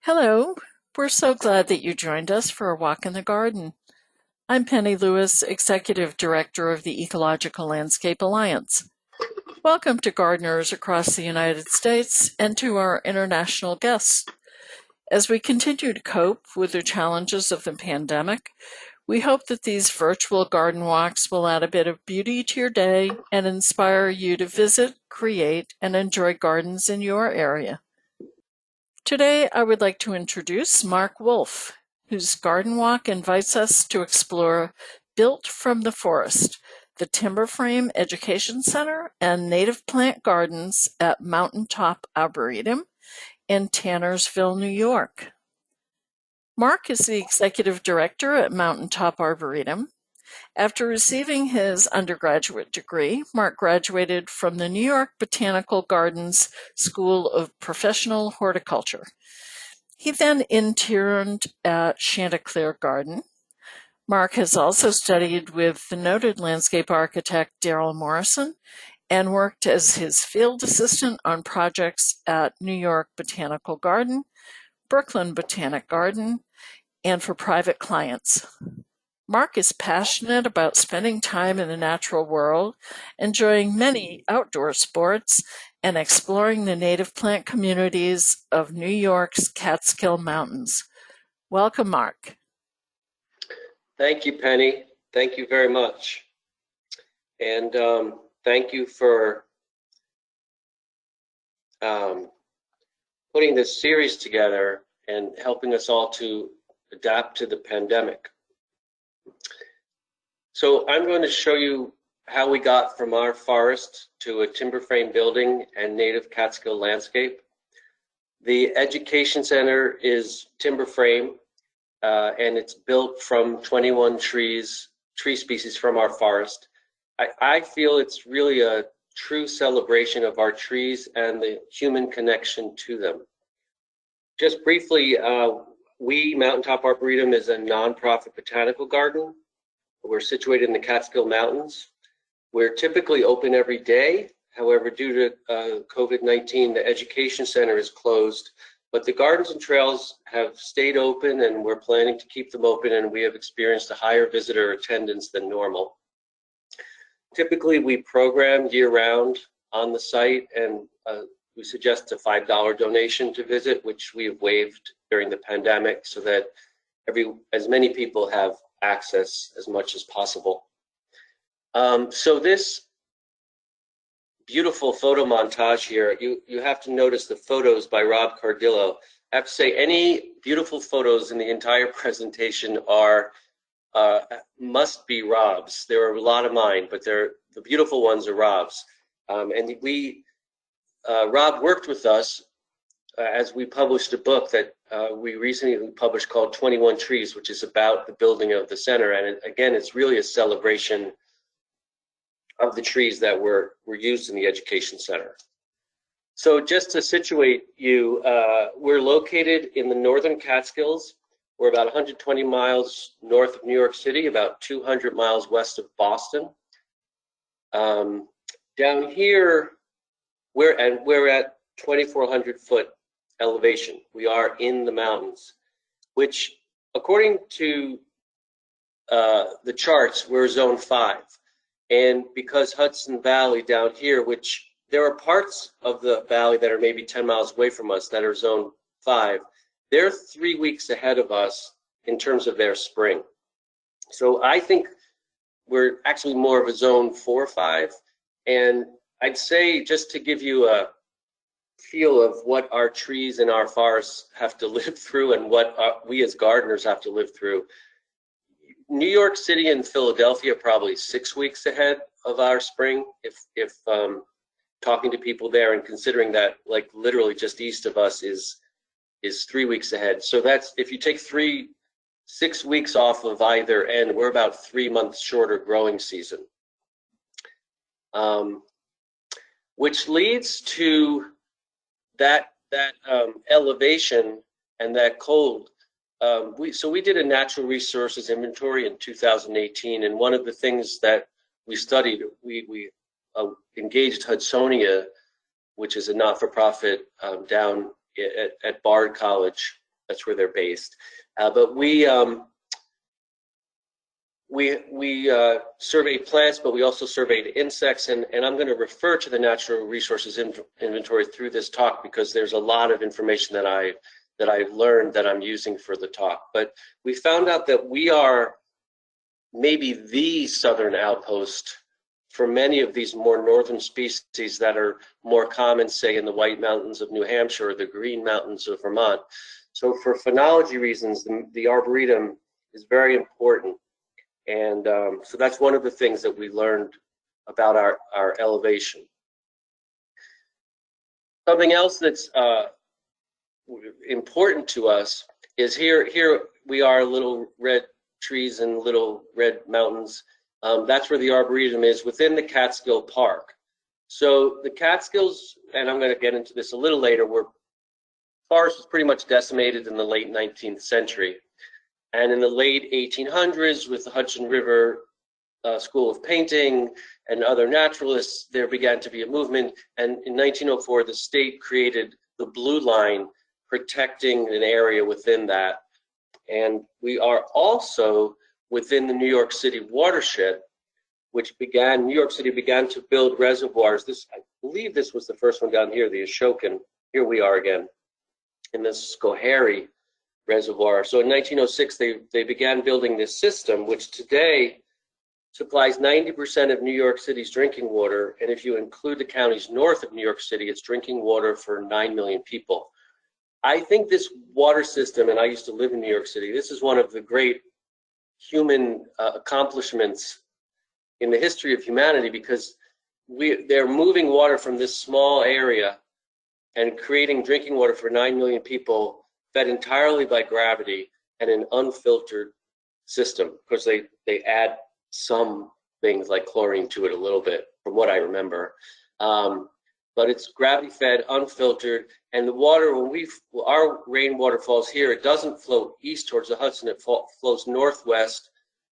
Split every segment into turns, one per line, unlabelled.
Hello, we're so glad that you joined us for a walk in the garden. I'm Penny Lewis, Executive Director of the Ecological Landscape Alliance. Welcome to gardeners across the United States and to our international guests. As we continue to cope with the challenges of the pandemic, we hope that these virtual garden walks will add a bit of beauty to your day and inspire you to visit, create, and enjoy gardens in your area. Today, I would like to introduce Marc Wolf, whose garden walk invites us to explore Built from the Forest, the Timber Frame Education Center and Native Plant Gardens at Mountain Top Arboretum in Tannersville, New York. Marc is the Executive Director at Mountain Top Arboretum. After receiving his undergraduate degree, Marc graduated from the New York Botanical Gardens School of Professional Horticulture. He then interned at Chanticleer Garden. Marc has also studied with the noted landscape architect Daryl Morrison and worked as his field assistant on projects at New York Botanical Garden, Brooklyn Botanic Garden, and for private clients. Marc is passionate about spending time in the natural world, enjoying many outdoor sports, and exploring the native plant communities of New York's Catskill Mountains. Welcome, Marc.
Thank you, Penny. Thank you very much. And thank you for putting this series together and helping us all to adapt to the pandemic. So I'm going to show you how we got from our forest to a timber frame building and native Catskill landscape. The education center is timber frame, and it's built from 21 tree species from our forest. I feel it's really a true celebration of our trees and the human connection to them. Just briefly, Mountain Top Arboretum is a nonprofit botanical garden. We're situated in the Catskill Mountains. We're typically open every day. However, due to COVID-19, the education center is closed, but the gardens and trails have stayed open and we're planning to keep them open, and we have experienced a higher visitor attendance than normal. Typically, we program year-round on the site, and we suggest a $5 donation to visit, which we have waived during the pandemic so that as many people have access as much as possible. So this beautiful photo montage here, you have to notice the photos by Rob Cardillo. I have to say, any beautiful photos in the entire presentation are must be Rob's. There are a lot of mine, but the beautiful ones are Rob's. And Rob worked with us as we published a book that we recently published called 21 Trees, which is about the building of the center. And again, it's really a celebration of the trees that were used in the education center. So just to situate you, we're located in the northern Catskills. We're about 120 miles north of New York City, about 200 miles west of Boston. Down here, we're at 2,400 foot elevation. We are in the mountains, which according to the charts, we're zone 5. And because Hudson Valley down here, which there are parts of the valley that are maybe 10 miles away from us that are zone 5, they're 3 weeks ahead of us in terms of their spring. So I think we're actually more of a zone 4 or 5. And I'd say, just to give you a feel of what our trees and our forests have to live through and what we as gardeners have to live through, New York City and Philadelphia are probably 6 weeks ahead of our spring, if talking to people there and considering that, like, literally just east of us is 3 weeks ahead. So that's, if you take 6 weeks off of either end, we're about 3 months shorter growing season. Which leads to that elevation and that cold. So we did a natural resources inventory in 2018, and one of the things that we studied, we engaged Hudsonia, which is a not-for-profit down at Bard College, That's where they're based. But we surveyed plants, but we also surveyed insects, and I'm going to refer to the natural resources inventory through this talk because there's a lot of information that I've learned that I'm using for the talk. But we found out that we are maybe the southern outpost for many of these more northern species that are more common, say, in the White Mountains of New Hampshire or the Green Mountains of Vermont. So for phenology reasons, the Arboretum is very important. And so that's one of the things that we learned about our elevation. Something else that's important to us is here we are, little red trees and little red mountains. That's where the Arboretum is, within the Catskill Park. So the Catskills, and I'm going to get into this a little later, forest was pretty much decimated in the late 19th century. And in the late 1800s, with the Hudson River School of Painting and other naturalists, there began to be a movement. And in 1904, the state created the Blue Line, protecting an area within that. And we are also within the New York City watershed, which New York City began to build reservoirs. I believe this was the first one down here, the Ashokan. Here we are again in the Schoharie Reservoir. So in 1906, they began building this system, which today supplies 90% of New York City's drinking water. And if you include the counties north of New York City, it's drinking water for 9 million people. I think this water system, and I used to live in New York City, this is one of the great human accomplishments in the history of humanity, because they're moving water from this small area and creating drinking water for 9 million people, fed entirely by gravity and an unfiltered system. Of course, they add some things like chlorine to it a little bit, from what I remember. But it's gravity fed, unfiltered, and the water, when our rainwater falls here, it doesn't flow east towards the Hudson, it flows northwest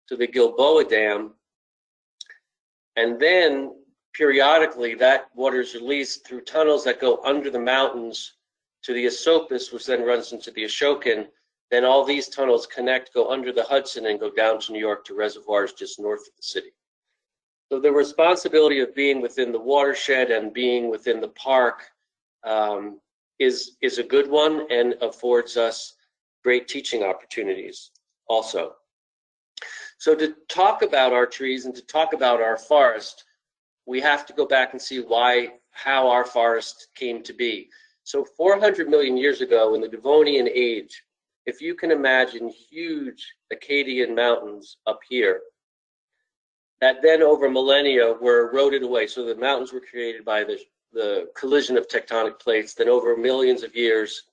to the Gilboa Dam. And then periodically that water is released through tunnels that go under the mountains to the Esopus, which then runs into the Ashokan. Then all these tunnels connect, go under the Hudson, and go down to New York to reservoirs just north of the city. So the responsibility of being within the watershed and being within the park is a good one, and affords us great teaching opportunities also. So to talk about our trees and to talk about our forest, we have to go back and see how our forest came to be. So 400 million years ago in the Devonian age, if you can imagine huge Acadian mountains up here, that then over millennia were eroded away. So the mountains were created by the collision of tectonic plates. Then over millions of years,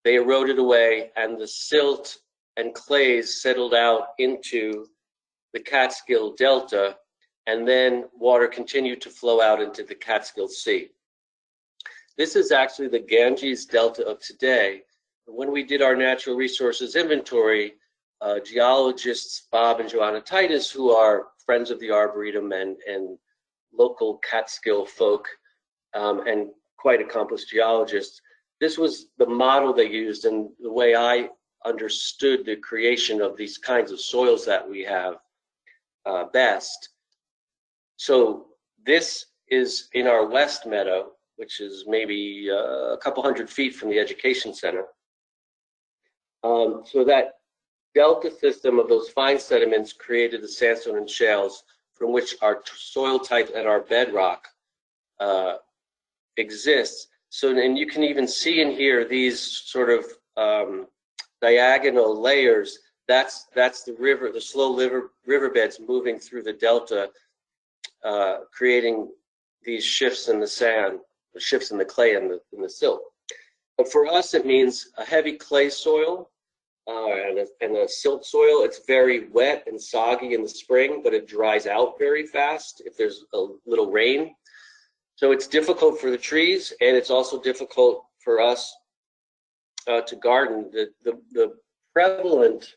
they eroded away, and the silt and clays settled out into the Catskill Delta, and then water continued to flow out into the Catskill Sea. This is actually the Ganges Delta of today. When we did our natural resources inventory, geologists Bob and Joanna Titus, who are friends of the Arboretum and local Catskill folk, and quite accomplished geologists, this was the model they used, and the way I understood the creation of these kinds of soils that we have best. So this is in our West Meadow, which is maybe a couple hundred feet from the education center. So that delta system of those fine sediments created the sandstone and shales from which our soil type and our bedrock exists. So, and you can even see in here these sort of diagonal layers. That's the river, the slow riverbeds moving through the delta, creating these shifts in the sand, the shifts in the clay and the silt. But for us, it means a heavy clay soil and a silt soil. It's very wet and soggy in the spring, but it dries out very fast if there's a little rain. So it's difficult for the trees, and it's also difficult for us to garden. The prevalent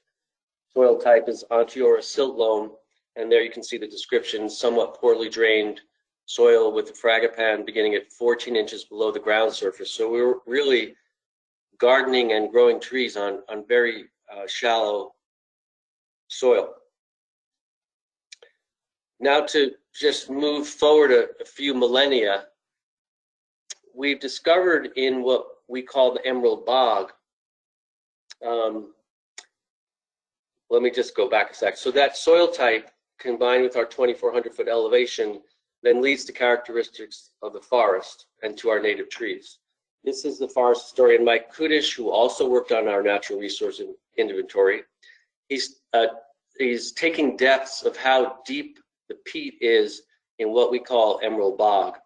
soil type is Ontiora silt loam, and there you can see the description: somewhat poorly drained soil with the fragipan beginning at 14 inches below the ground surface. So we're really gardening and growing trees on very shallow soil. Now to just move forward a few millennia, we've discovered in what we call the emerald bog. Let me just go back a sec. So that soil type combined with our 2,400-foot elevation then leads to characteristics of the forest and to our native trees. This is the forest historian Mike Kudish, who also worked on our natural resource inventory. He's taking depths of how deep the peat is in what we call Emerald Bog,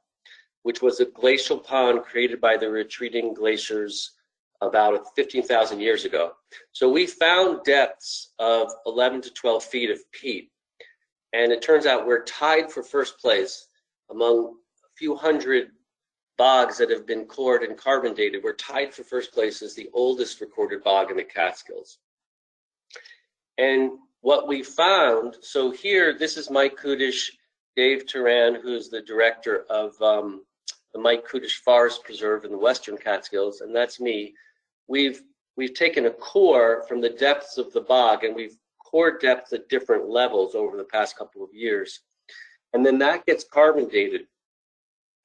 which was a glacial pond created by the retreating glaciers about 15,000 years ago. So we found depths of 11 to 12 feet of peat. And it turns out we're tied for first place among a few hundred bogs that have been cored and carbon dated. We're tied for first place as the oldest recorded bog in the Catskills. And what we found, so here, this is Mike Kudish, Dave Turan, who's the director of the Mike Kudish Forest Preserve in the Western Catskills, and that's me. We've taken a core from the depths of the bog, and we've cored depths at different levels over the past couple of years. And then that gets carbon dated.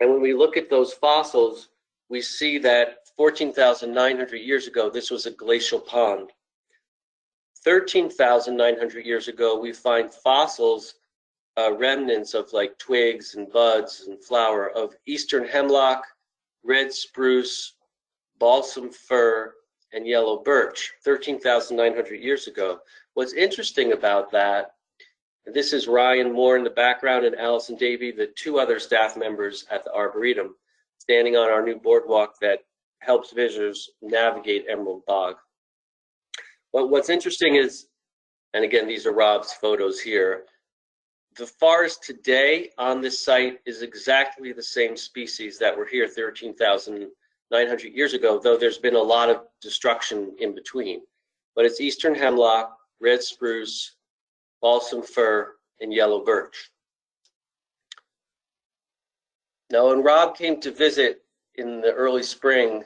And when we look at those fossils, we see that 14,900 years ago, this was a glacial pond. 13,900 years ago, we find fossils, remnants of like twigs and buds and flower of eastern hemlock, red spruce, balsam fir, and yellow birch, 13,900 years ago. What's interesting about that, and this is Ryan Moore in the background and Allison Davey, the two other staff members at the Arboretum, standing on our new boardwalk that helps visitors navigate Emerald Bog. Well, what's interesting is, and again, these are Rob's photos here, the forest today on this site is exactly the same species that were here 13,900 years ago, though there's been a lot of destruction in between. But it's eastern hemlock, red spruce, balsam fir, and yellow birch. Now, when Rob came to visit in the early spring,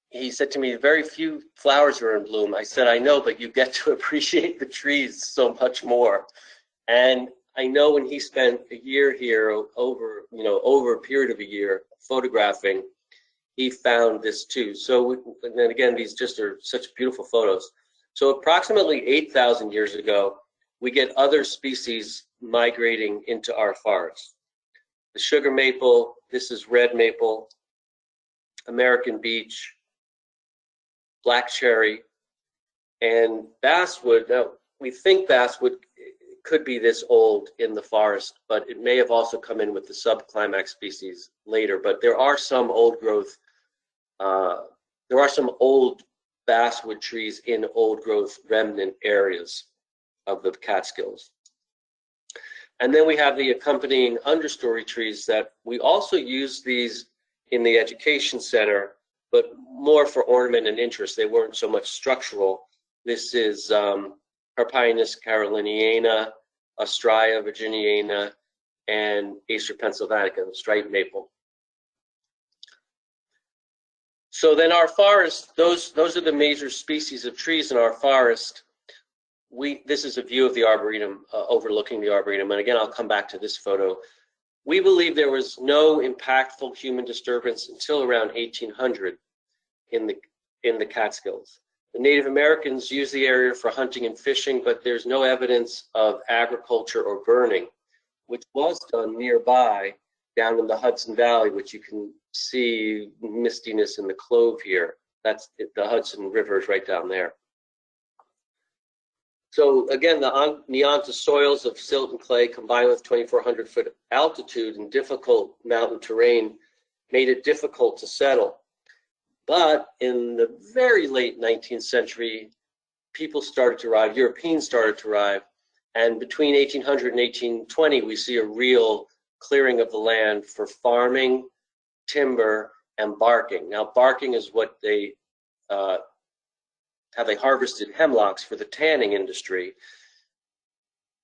he said to me, very few flowers are in bloom. I said, I know, but you get to appreciate the trees so much more. And I know when he spent a year here, over a period of a year photographing, he found this too. So, and then again, these just are such beautiful photos. So approximately 8,000 years ago, we get other species migrating into our forest. The sugar maple, this is red maple, American beech, black cherry, and basswood. Now, we think basswood could be this old in the forest, but it may have also come in with the subclimax species later. But there are some old growth, there are some old basswood trees in old growth remnant areas of the Catskills. And then we have the accompanying understory trees that we also use these in the education center, but more for ornament and interest. They weren't so much structural. This is Harpinus caroliniana, Astraea virginiana, and Acer pennsylvanica, the striped maple. So then our forest, those are the major species of trees in our forest. This is a view of the Arboretum, overlooking the Arboretum. And again, I'll come back to this photo. We believe there was no impactful human disturbance until around 1800 in the Catskills. The Native Americans used the area for hunting and fishing, but there's no evidence of agriculture or burning, which was done nearby down in the Hudson Valley, which you can see mistiness in the clove here. That's the Hudson River is right down there. So again, the Neonta soils of silt and clay combined with 2,400-foot altitude and difficult mountain terrain made it difficult to settle. But in the very late 19th century, people started to arrive, Europeans started to arrive, and between 1800 and 1820, we see a real clearing of the land for farming, timber, and barking. Now, barking is what they how they harvested hemlocks for the tanning industry.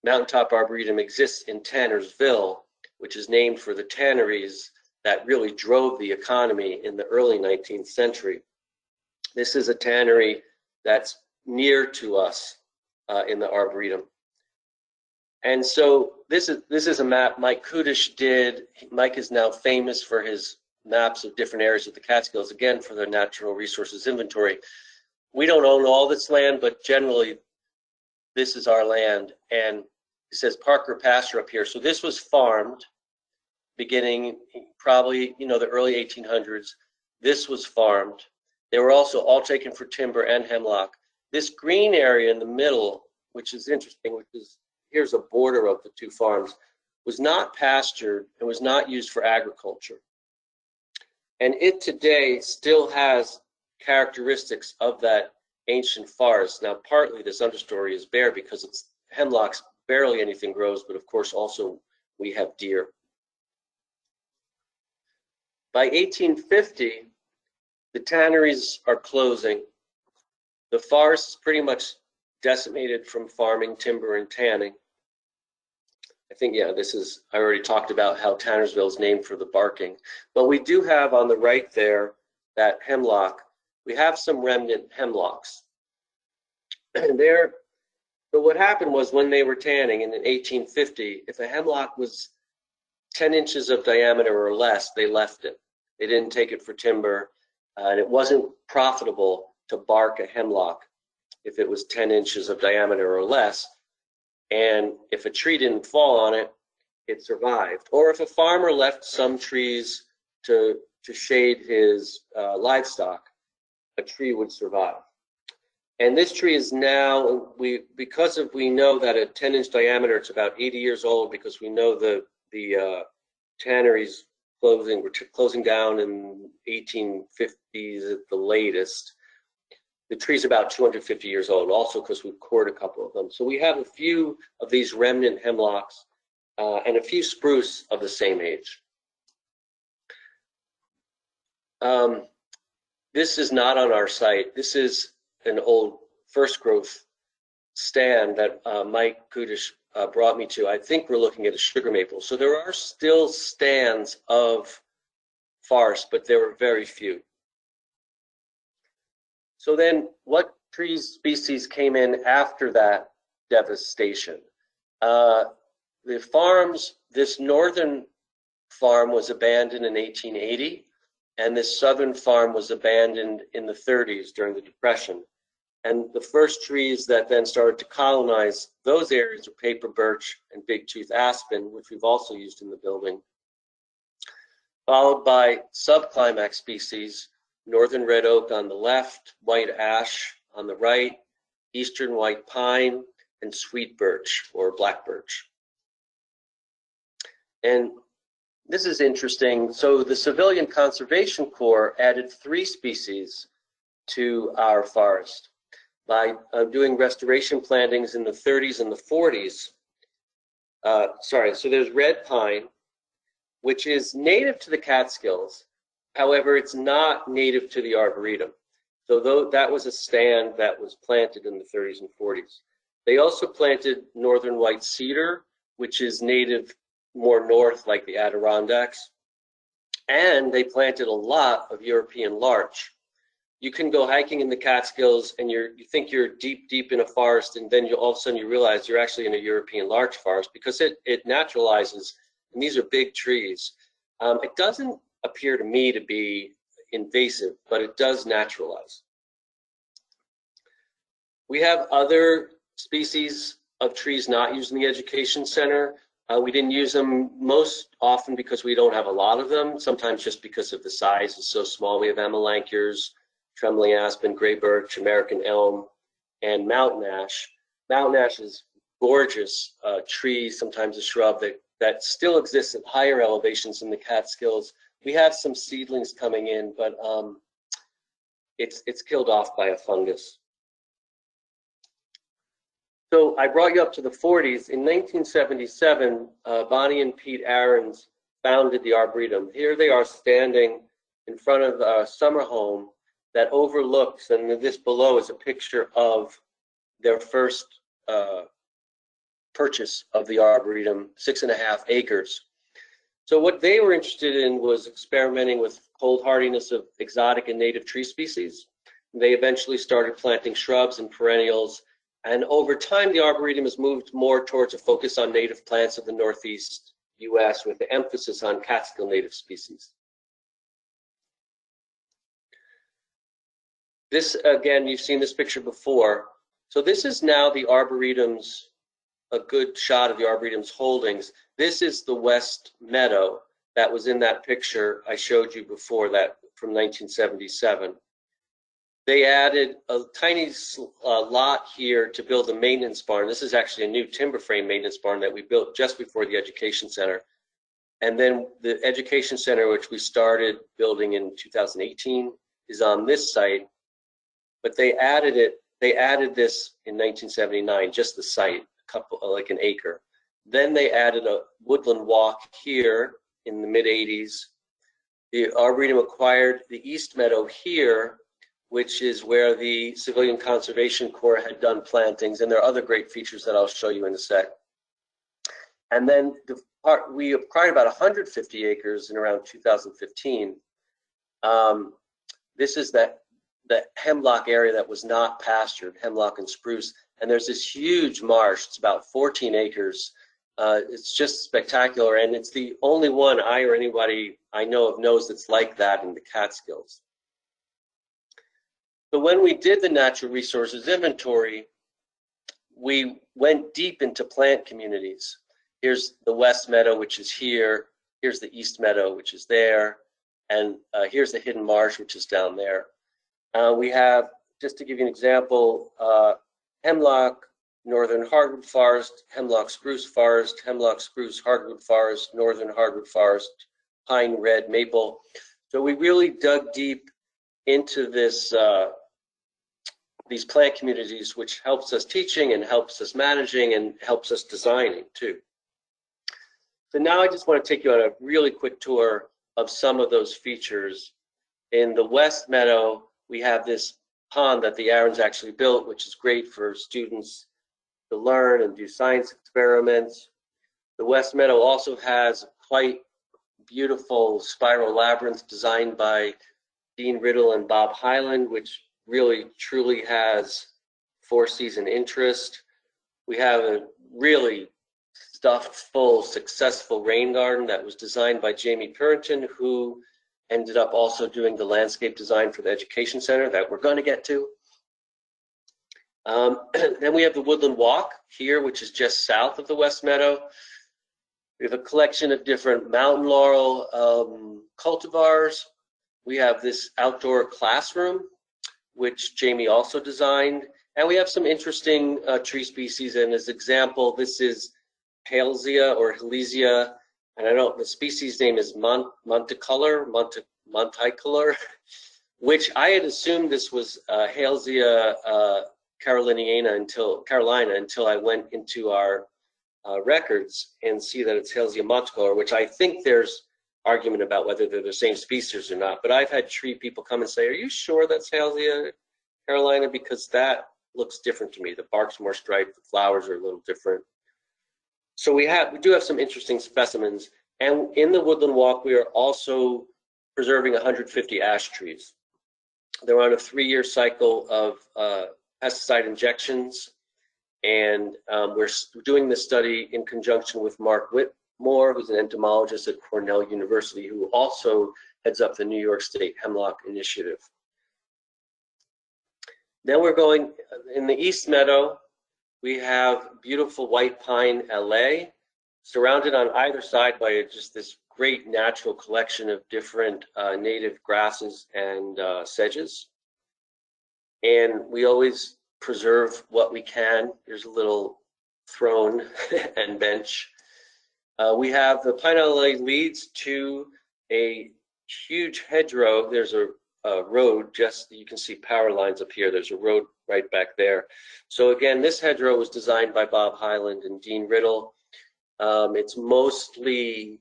Mountain Top Arboretum exists in Tannersville, which is named for the tanneries that really drove the economy in the early 19th century. This is a tannery that's near to us in the Arboretum. And so this is a map Mike Kudish did. Mike is now famous for his maps of different areas of the Catskills, again, for their natural resources inventory. We don't own all this land, but generally this is our land. And it says Parker pasture up here. So this was farmed beginning probably, the early 1800s. This was farmed. They were also all taken for timber and hemlock. This green area in the middle, which is interesting, which is, here's a border of the two farms, was not pastured and was not used for agriculture. And it today still has characteristics of that ancient forest. Now, partly this understory is bare because it's hemlocks, barely anything grows, but of course also we have deer. By 1850, the tanneries are closing. The forest is pretty much decimated from farming, timber, and tanning. I think, yeah, I already talked about how Tannersville is named for the barking. But we do have on the right there, that hemlock. We have some remnant hemlocks. And but what happened was when they were tanning in 1850, if a hemlock was 10 inches of diameter or less, they left it. They didn't take it for timber, and it wasn't profitable to bark a hemlock if it was 10 inches of diameter or less. And if a tree didn't fall on it, it survived. Or if a farmer left some trees to shade his livestock, a tree would survive. And this tree is now, we know that at 10-inch diameter, it's about 80 years old, because we know the tanneries closing down in 1850s at the latest. The tree's about 250 years old, also because we've cored a couple of them. So we have a few of these remnant hemlocks and a few spruce of the same age. This is not on our site. This is an old first growth stand that Mike Kudish brought me to. I think we're looking at a sugar maple. So there are still stands of forest, but there were very few. So then what tree species came in after that devastation? The farms, this northern farm was abandoned in 1880, and this southern farm was abandoned in the 30s during the Depression. And the first trees that then started to colonize those areas are paper birch and big-tooth aspen, which we've also used in the building, followed by subclimax species, northern red oak on the left, white ash on the right, eastern white pine, and sweet birch or black birch. And this is interesting. So the Civilian Conservation Corps added 3 species to our forest by doing restoration plantings in the 30s and the 40s. So there's red pine, which is native to the Catskills. However, it's not native to the Arboretum. So that was a stand that was planted in the 30s and 40s. They also planted northern white cedar, which is native more north, like the Adirondacks. And they planted a lot of European larch. You can go hiking in the Catskills and you think you're deep in a forest, and then all of a sudden you realize you're actually in a European larch forest, because it naturalizes, and these are big trees. It doesn't appear to me to be invasive, but it does naturalize. We have other species of trees not used in the education center. We didn't use them most often because we don't have a lot of them, sometimes just because of the size is so small. We have amelanchiers, trembling aspen, gray birch, American elm, and mountain ash. Mountain ash is gorgeous tree, sometimes a shrub that still exists at higher elevations in the Catskills. We have some seedlings coming in, but it's killed off by a fungus. So I brought you up to the 40s. In 1977, Bonnie and Pete Aarons founded the Arboretum. Here they are standing in front of a summer home that overlooks, and this below is a picture of their first purchase of the Arboretum, 6.5 acres. So what they were interested in was experimenting with cold hardiness of exotic and native tree species. They eventually started planting shrubs and perennials. And over time, the Arboretum has moved more towards a focus on native plants of the Northeast US with the emphasis on Catskill native species. This, again, you've seen this picture before. So this is now the Arboretum's, a good shot of the Arboretum's holdings. This is the West Meadow that was in that picture I showed you before, that from 1977. They added a tiny lot here to build a maintenance barn. This is actually a new timber frame maintenance barn that we built just before the Education Center. And then the Education Center, which we started building in 2018, is on this site. But they added this in 1979, just the site, like an acre. Then they added a woodland walk here in the mid-'80s. The Arboretum acquired the East Meadow here, which is where the Civilian Conservation Corps had done plantings, and there are other great features that I'll show you in a sec. And then we acquired about 150 acres in around 2015. This is the hemlock area that was not pastured, hemlock and spruce, and there's this huge marsh. It's about 14 acres. It's just spectacular, and it's the only one I or anybody I know of knows that's like that in the Catskills. So when we did the natural resources inventory, we went deep into plant communities. Here's the West Meadow, which is here. Here's the East Meadow, which is there. And here's the Hidden Marsh, which is down there. We have, just to give you an example, hemlock, northern hardwood forest, hemlock spruce hardwood forest, northern hardwood forest, pine, red, maple. So we really dug deep into this, these plant communities, which helps us teaching and helps us managing and helps us designing too. So now I just want to take you on a really quick tour of some of those features. In the West Meadow, we have this pond that the Aarons actually built, which is great for students to learn and do science experiments. The West Meadow also has quite beautiful spiral labyrinth designed by Dean Riddle and Bob Hyland, which really truly has four-season interest. We have a really stuffed full successful rain garden that was designed by Jamie Purinton, who ended up also doing the landscape design for the Education Center that we're going to get to. Then we have the Woodland Walk here, which is just south of the West Meadow. We have a collection of different mountain laurel cultivars. We have this outdoor classroom, which Jamie also designed. And we have some interesting tree species. And as example, this is Halesea or Halesia. And I don't, the species name is Monticolor, which I had assumed this was Halesea caroliniana until I went into our records and see that it's Halesea Monticolor, which I think there's argument about whether they're the same species or not. But I've had tree people come and say, "Are you sure that's Halesea carolina? Because that looks different to me. The bark's more striped, the flowers are a little different." So we do have some interesting specimens. And in the Woodland Walk, we are also preserving 150 ash trees. They're on a 3-year cycle of pesticide injections. And we're doing this study in conjunction with Marc Whitmore, who's an entomologist at Cornell University, who also heads up the New York State Hemlock Initiative. Then we're going in the East Meadow. We have beautiful white pine LA, surrounded on either side by just this great natural collection of different native grasses and sedges. And we always preserve what we can. There's a little throne and bench. We have the pine LA leads to a huge hedgerow. There's a road, just you can see power lines up here. There's a road right back there. So again, this hedgerow was designed by Bob Hyland and Dean Riddle. It's mostly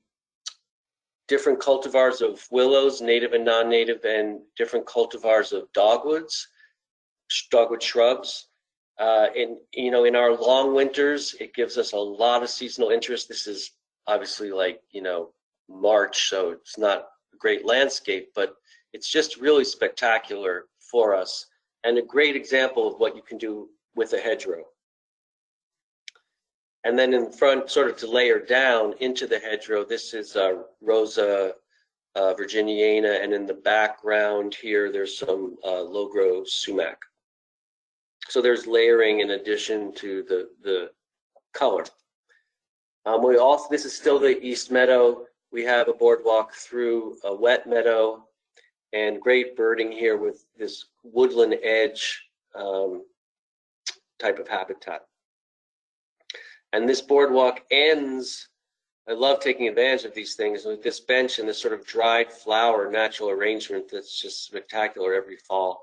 different cultivars of willows, native and non-native, and different cultivars of dogwood shrubs. And you know, in our long winters, it gives us a lot of seasonal interest. This is obviously like, you know, March, so it's not a great landscape, but it's just really spectacular for us. and a great example of what you can do with a hedgerow. And then in front, sort of to layer down into the hedgerow, this is Rosa virginiana, and in the background here, there's some low-grow sumac. So there's layering in addition to the color. This is still the East Meadow. We have a boardwalk through a wet meadow and great birding here with this woodland edge type of habitat. And this boardwalk ends, I love taking advantage of these things, with this bench and this sort of dried flower natural arrangement that's just spectacular every fall.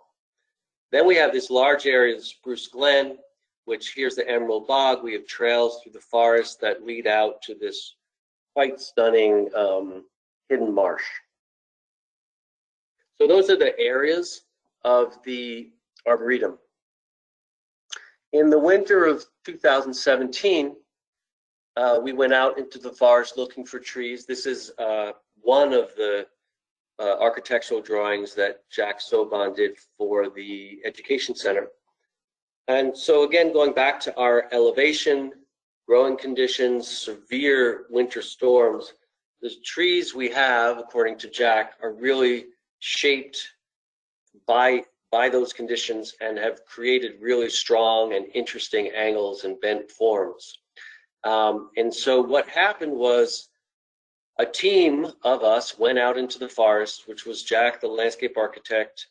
Then we have this large area of Spruce Glen, which here's the Emerald Bog. We have trails through the forest that lead out to this quite stunning hidden marsh. So those are the areas of the Arboretum. In the winter of 2017, we went out into the forest looking for trees. This is one of the architectural drawings that Jack Sobon did for the Education Center. And so again, going back to our elevation, growing conditions, severe winter storms, the trees we have, according to Jack, are really shaped by those conditions and have created really strong and interesting angles and bent forms. And so what happened was a team of us went out into the forest, which was Jack, the landscape architect,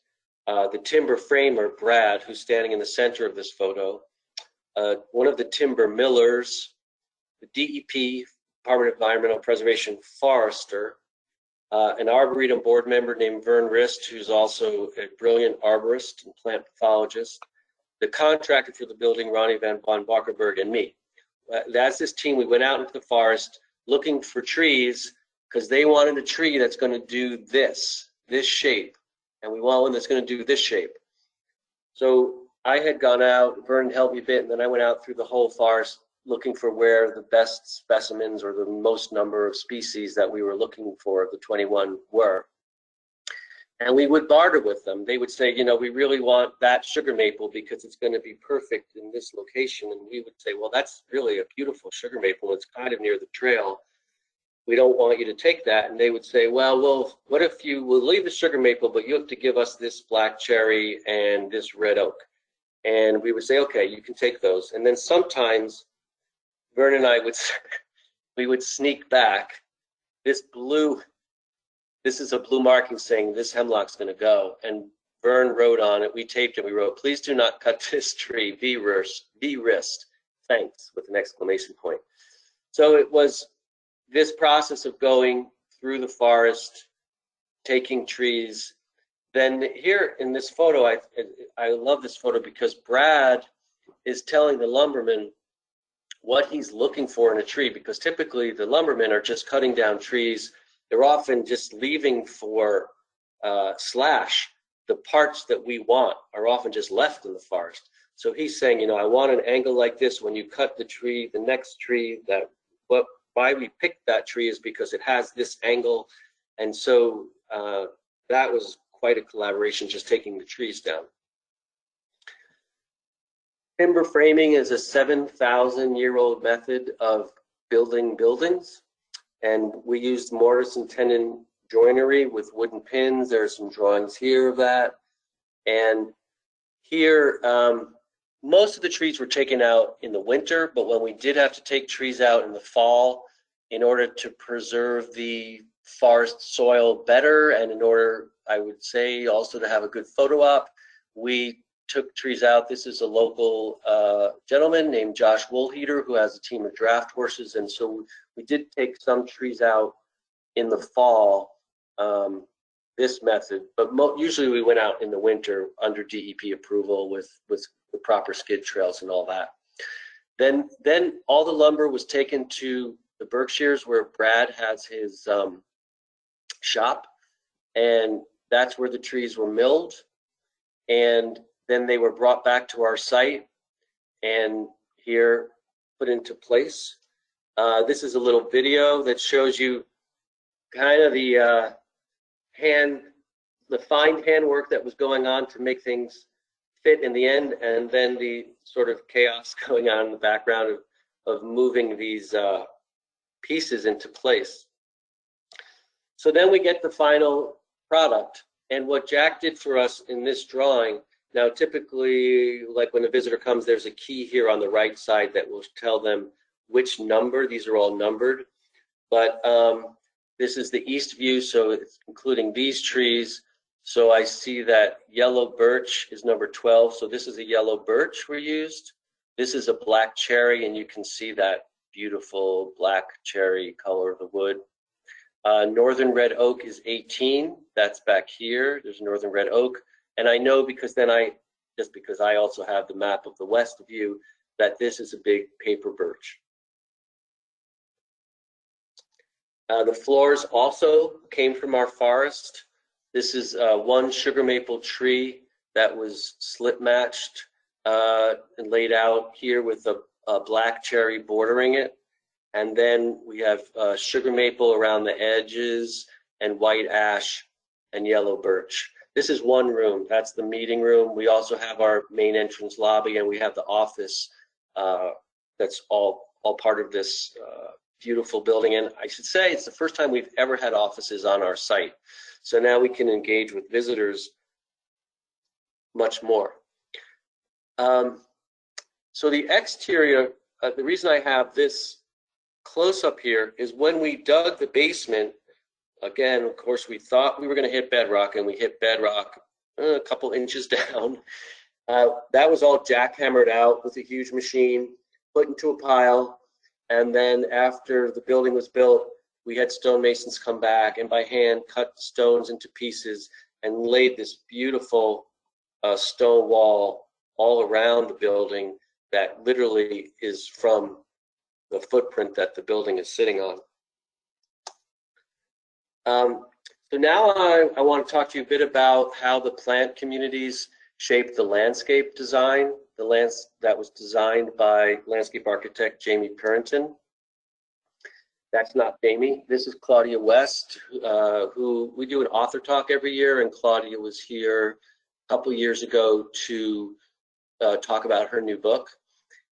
the timber framer, Brad, who's standing in the center of this photo, one of the timber millers, the DEP, Department of Environmental Preservation forester, an Arboretum board member named Vern Rist, who's also a brilliant arborist and plant pathologist, the contractor for the building, Ronnie van Bakkerberg, and me. That's this team. We went out into the forest looking for trees because they wanted a tree that's going to do this shape, and we want one that's going to do this shape. So I had gone out, Vern helped me a bit, and then I went out through the whole forest looking for where the best specimens or the most number of species that we were looking for, the 21 were. And we would barter with them. They would say, you know, we really want that sugar maple because it's going to be perfect in this location. And we would say, well, that's really a beautiful sugar maple. It's kind of near the trail. We don't want you to take that. And they would say, well, what if you will leave the sugar maple, but you have to give us this black cherry and this red oak. And we would say, okay, you can take those. And then sometimes Vern and I we would sneak back. This is a blue marking saying this hemlock's going to go. And Vern wrote on it, we taped it, we wrote, please do not cut this tree, be wrist, thanks, with an exclamation point. So it was this process of going through the forest, taking trees. Then here in this photo, I love this photo because Brad is telling the lumberman what he's looking for in a tree, because typically the lumbermen are just cutting down trees. They're often just leaving for slash. The parts that we want are often just left in the forest. So he's saying, you know, I want an angle like this when you cut the tree, the next tree, why we picked that tree is because it has this angle. And so that was quite a collaboration, just taking the trees down. Timber framing is a 7,000-year-old method of building buildings. And we used mortise and tenon joinery with wooden pins. There are some drawings here of that. And here, most of the trees were taken out in the winter, but when we did have to take trees out in the fall, in order to preserve the forest soil better, and in order, I would say, also to have a good photo op, we took trees out. This is a local gentleman named Josh Woolheater who has a team of draft horses, and so we did take some trees out in the fall, this method, but usually we went out in the winter under DEP approval with the proper skid trails and all that. Then all the lumber was taken to the Berkshires where Brad has his shop, and that's where the trees were milled, and then they were brought back to our site and here put into place. This is a little video that shows you kind of the fine handwork that was going on to make things fit in the end, and then the sort of chaos going on in the background of moving these pieces into place. So then we get the final product. And what Jack did for us in this drawing, now typically, like when a visitor comes, there's a key here on the right side that will tell them which number. These are all numbered. But this is the east view, so it's including these trees. So I see that yellow birch is number 12. So this is a yellow birch we used. This is a black cherry, and you can see that beautiful black cherry color of the wood. Northern red oak is 18. That's back here. There's northern red oak. And I know because just because I also have the map of the west view, that this is a big paper birch. The floors also came from our forest. This is one sugar maple tree that was slip matched and laid out here with a black cherry bordering it. And then we have sugar maple around the edges and white ash and yellow birch. This is one room. That's the meeting room. We also have our main entrance lobby, and we have the office that's all part of this beautiful building. And I should say it's the first time we've ever had offices on our site. So now we can engage with visitors much more. So the exterior, the reason I have this close up here is when we dug the basement, again, of course, we thought we were going to hit bedrock, and we hit bedrock a couple inches down. That was all jackhammered out with a huge machine, put into a pile. And then after the building was built, we had stonemasons come back and by hand cut stones into pieces and laid this beautiful stone wall all around the building that literally is from the footprint that the building is sitting on. So now I want to talk to you a bit about how the plant communities shaped the landscape design, that was designed by landscape architect Jamie Purinton. That's not Jamie. This is Claudia West, who we do an author talk every year, and Claudia was here a couple years ago to talk about her new book.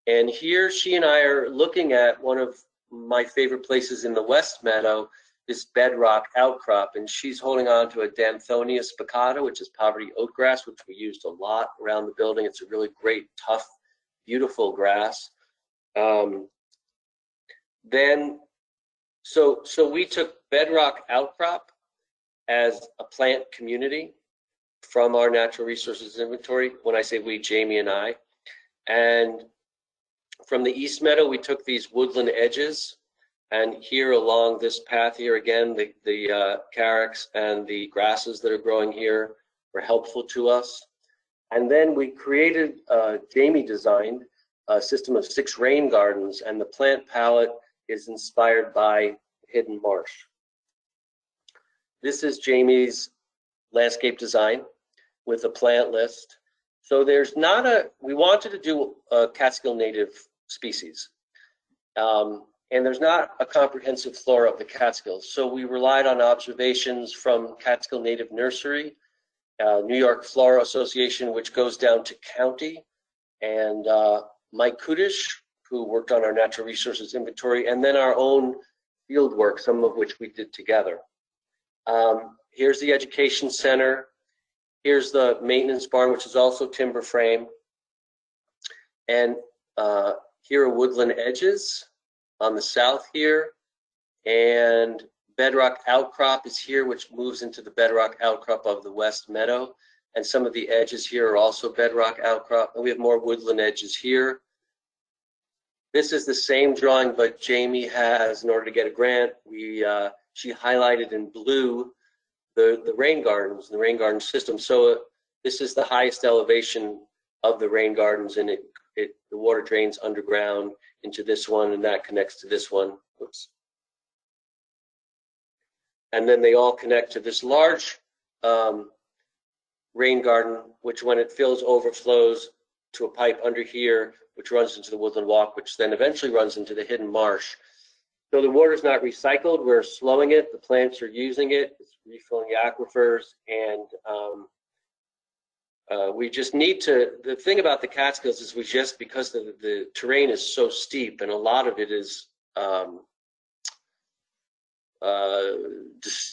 And here she and I are looking at one of my favorite places in the West Meadow, this bedrock outcrop, and she's holding on to a Danthonia spicata, which is poverty oatgrass, which we used a lot around the building. It's a really great, tough, beautiful grass. So we took bedrock outcrop as a plant community from our natural resources inventory. When I say we, Jamie and I. And from the East Meadow, we took these woodland edges, and here along this path here, again, the carex and the grasses that are growing here were helpful to us. And then we created, Jamie designed a system of 6 rain gardens, and the plant palette is inspired by hidden marsh. This is Jamie's landscape design with a plant list. So there's not we wanted to do a Catskill native species. And there's not a comprehensive flora of the Catskills. So we relied on observations from Catskill Native Nursery, New York Flora Association, which goes down to county, and Mike Kudish, who worked on our natural resources inventory, and then our own field work, some of which we did together. Here's the education center. Here's the maintenance barn, which is also timber frame. And here are woodland edges on the south here. And bedrock outcrop is here, which moves into the bedrock outcrop of the West Meadow. And some of the edges here are also bedrock outcrop. And we have more woodland edges here. This is the same drawing, but Jamie has, in order to get a grant, she highlighted in blue the rain gardens, the rain garden system. So this is the highest elevation of the rain gardens, and the water drains underground into this one, and that connects to this one. Oops. And then they all connect to this large rain garden, which when it fills overflows to a pipe under here, which runs into the woodland walk, which then eventually runs into the hidden marsh. So the water's not recycled, we're slowing it, the plants are using it, it's refilling the aquifers, and We just need to, the thing about the Catskills is because the terrain is so steep and a lot of it is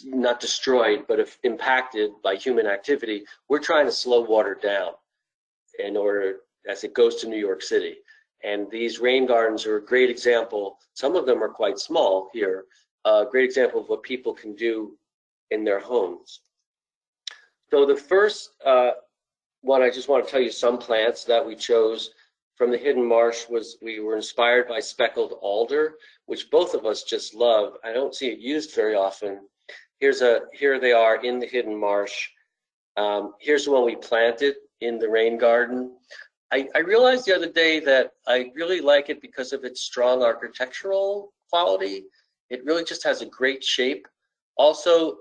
not destroyed, but if impacted by human activity, we're trying to slow water down in order as it goes to New York City. And these rain gardens are a great example. Some of them are quite small here, a great example of what people can do in their homes. So the first one, I just want to tell you some plants that we chose from the Hidden Marsh we were inspired by speckled alder, which both of us just love. I don't see it used very often. Here they are in the Hidden Marsh. Here's the one we planted in the rain garden. I realized the other day that I really like it because of its strong architectural quality. It really just has a great shape. Also,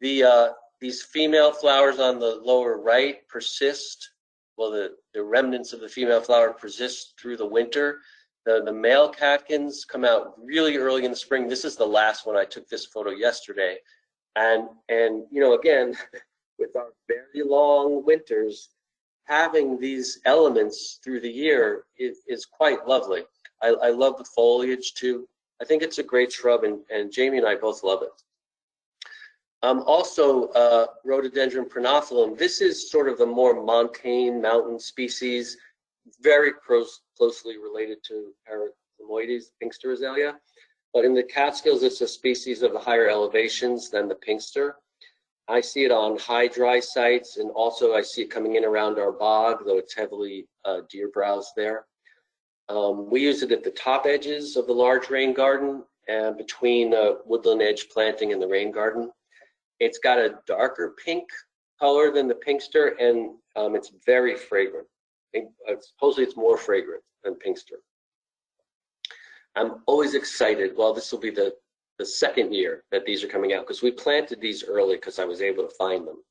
these female flowers on the lower right persist. Well, the remnants of the female flower persist through the winter. The male catkins come out really early in the spring. This is the last one. I took this photo yesterday. And you know, again, with our very long winters, having these elements through the year is quite lovely. I love the foliage too. I think it's a great shrub, and Jamie and I both love it. Also, Rhododendron prenophyllum. This is sort of the more mountain species, very closely related to Parathlemoides, Pinkster azalea. But in the Catskills, it's a species of the higher elevations than the Pinkster. I see it on high dry sites, and also I see it coming in around our bog, though it's heavily deer browse there. We use it at the top edges of the large rain garden and between woodland edge planting and the rain garden. It's got a darker pink color than the Pinkster, and it's very fragrant. Supposedly it's more fragrant than Pinkster. I'm always excited. Well, this will be the second year that these are coming out, because we planted these early because I was able to find them.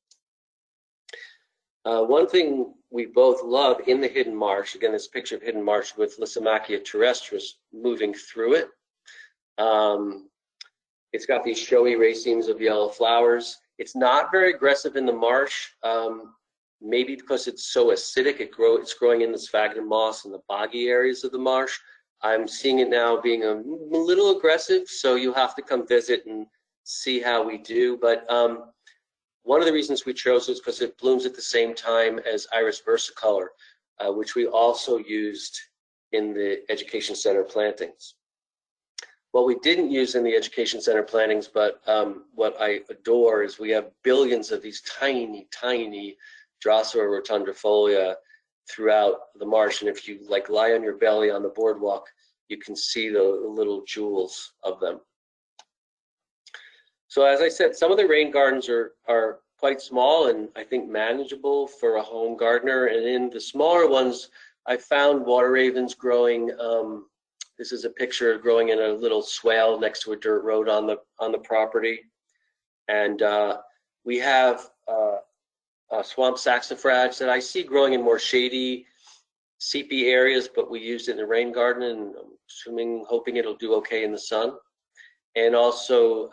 One thing we both love in the Hidden Marsh, again, this picture of Hidden Marsh with Lysimachia terrestris moving through it. It's got these showy racemes of yellow flowers. It's not very aggressive in the marsh, maybe because it's so acidic. It's growing in the sphagnum moss in the boggy areas of the marsh. I'm seeing it now being a little aggressive, so you'll have to come visit and see how we do. But one of the reasons we chose is because it blooms at the same time as Iris versicolor, which we also used in the Education Center plantings. What we didn't use in the Education Center plantings, but what I adore, is we have billions of these tiny, tiny Drosera rotundifolia throughout the marsh, and if you like lie on your belly on the boardwalk, you can see the little jewels of them. So as I said, some of the rain gardens are quite small and I think manageable for a home gardener, and in the smaller ones I found water ravens growing. This is a picture growing in a little swale next to a dirt road on the property, and we have swamp saxifrage that I see growing in more shady, seepy areas, but we used it in the rain garden, and I'm hoping it'll do okay in the sun. And also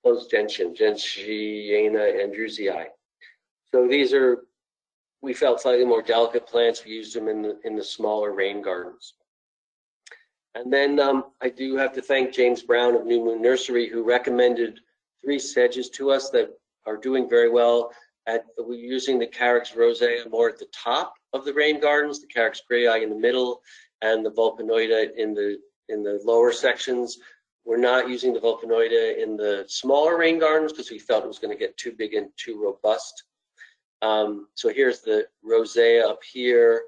closed gentian, Gentiana andrewsii. So these are, we felt slightly more delicate plants. We used them in the smaller rain gardens. And then I do have to thank James Brown of New Moon Nursery, who recommended 3 sedges to us that are doing very well. We're using the Carex rosea more at the top of the rain gardens, the Carex grayi in the middle, and the Vulpinoida in the lower sections. We're not using the Vulpinoida in the smaller rain gardens because we felt it was going to get too big and too robust. So here's the rosea up here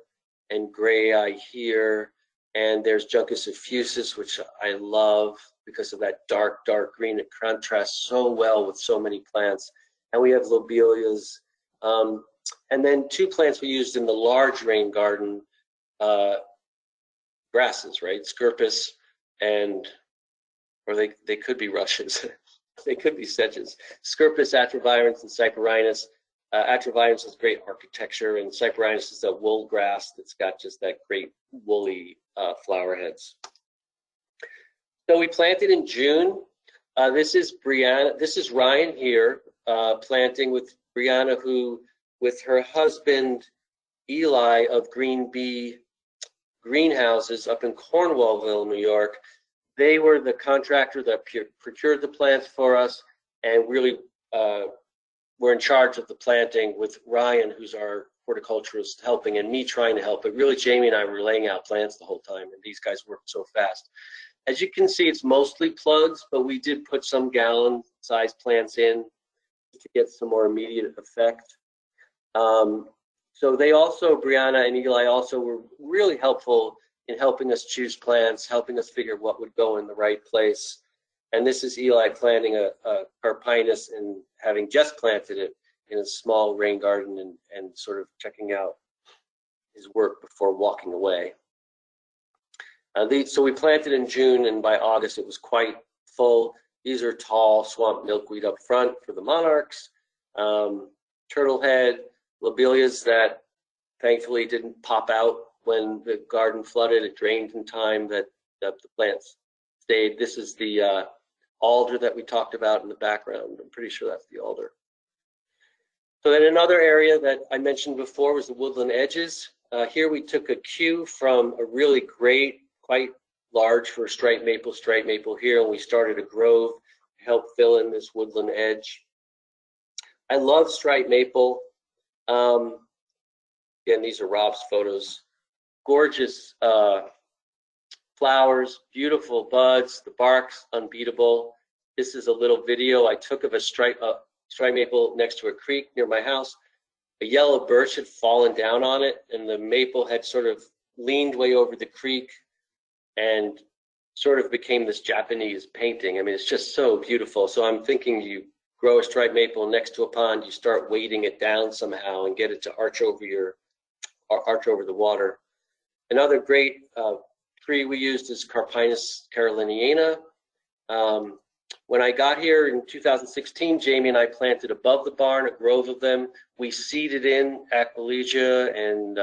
and grayi here, and there's Juncus effusus, which I love because of that dark green. It contrasts so well with so many plants. And we have lobelias. And then 2 plants we used in the large rain garden, grasses, right? Scirpus or they could be rushes. They could be sedges. Scirpus, atrovirens, and cyperinus. Atrovirens has great architecture, and cyperinus is a wool grass that's got just that great woolly flower heads. So we planted in June. This is Brianna. This is Ryan here planting with Brianna, who with her husband, Eli of Green Bee Greenhouses up in Cornwallville, New York. They were the contractor that procured the plants for us and really were in charge of the planting, with Ryan, who's our horticulturist, helping, and me trying to help. But really, Jamie and I were laying out plants the whole time, and these guys worked so fast. As you can see, it's mostly plugs, but we did put some gallon-sized plants in to get some more immediate effect. So they also, Brianna and Eli also were really helpful in helping us choose plants, helping us figure what would go in the right place. And this is Eli planting a carpinus and having just planted it in a small rain garden and sort of checking out his work before walking away. So we planted in June, and by August it was quite full. These are tall swamp milkweed up front for the monarchs, turtlehead, lobelias that thankfully didn't pop out when the garden flooded. It drained in time that the plants stayed. This is the alder that we talked about in the background. I'm pretty sure that's the alder. So then another area that I mentioned before was the woodland edges. Here we took a cue from a really great, quite large for striped maple here, and we started a grove to help fill in this woodland edge. I love striped maple. Again, these are Rob's photos. Gorgeous flowers, beautiful buds, the bark's unbeatable. This is a little video I took of a striped maple next to a creek near my house. A yellow birch had fallen down on it, and the maple had sort of leaned way over the creek and sort of became this Japanese painting. I mean, it's just so beautiful. So I'm thinking, you grow a striped maple next to a pond, you start weighting it down somehow and get it to arch over the water. Another great tree we used is Carpinus caroliniana. When I got here in 2016, Jamie and I planted above the barn a grove of them. We seeded in Aquilegia and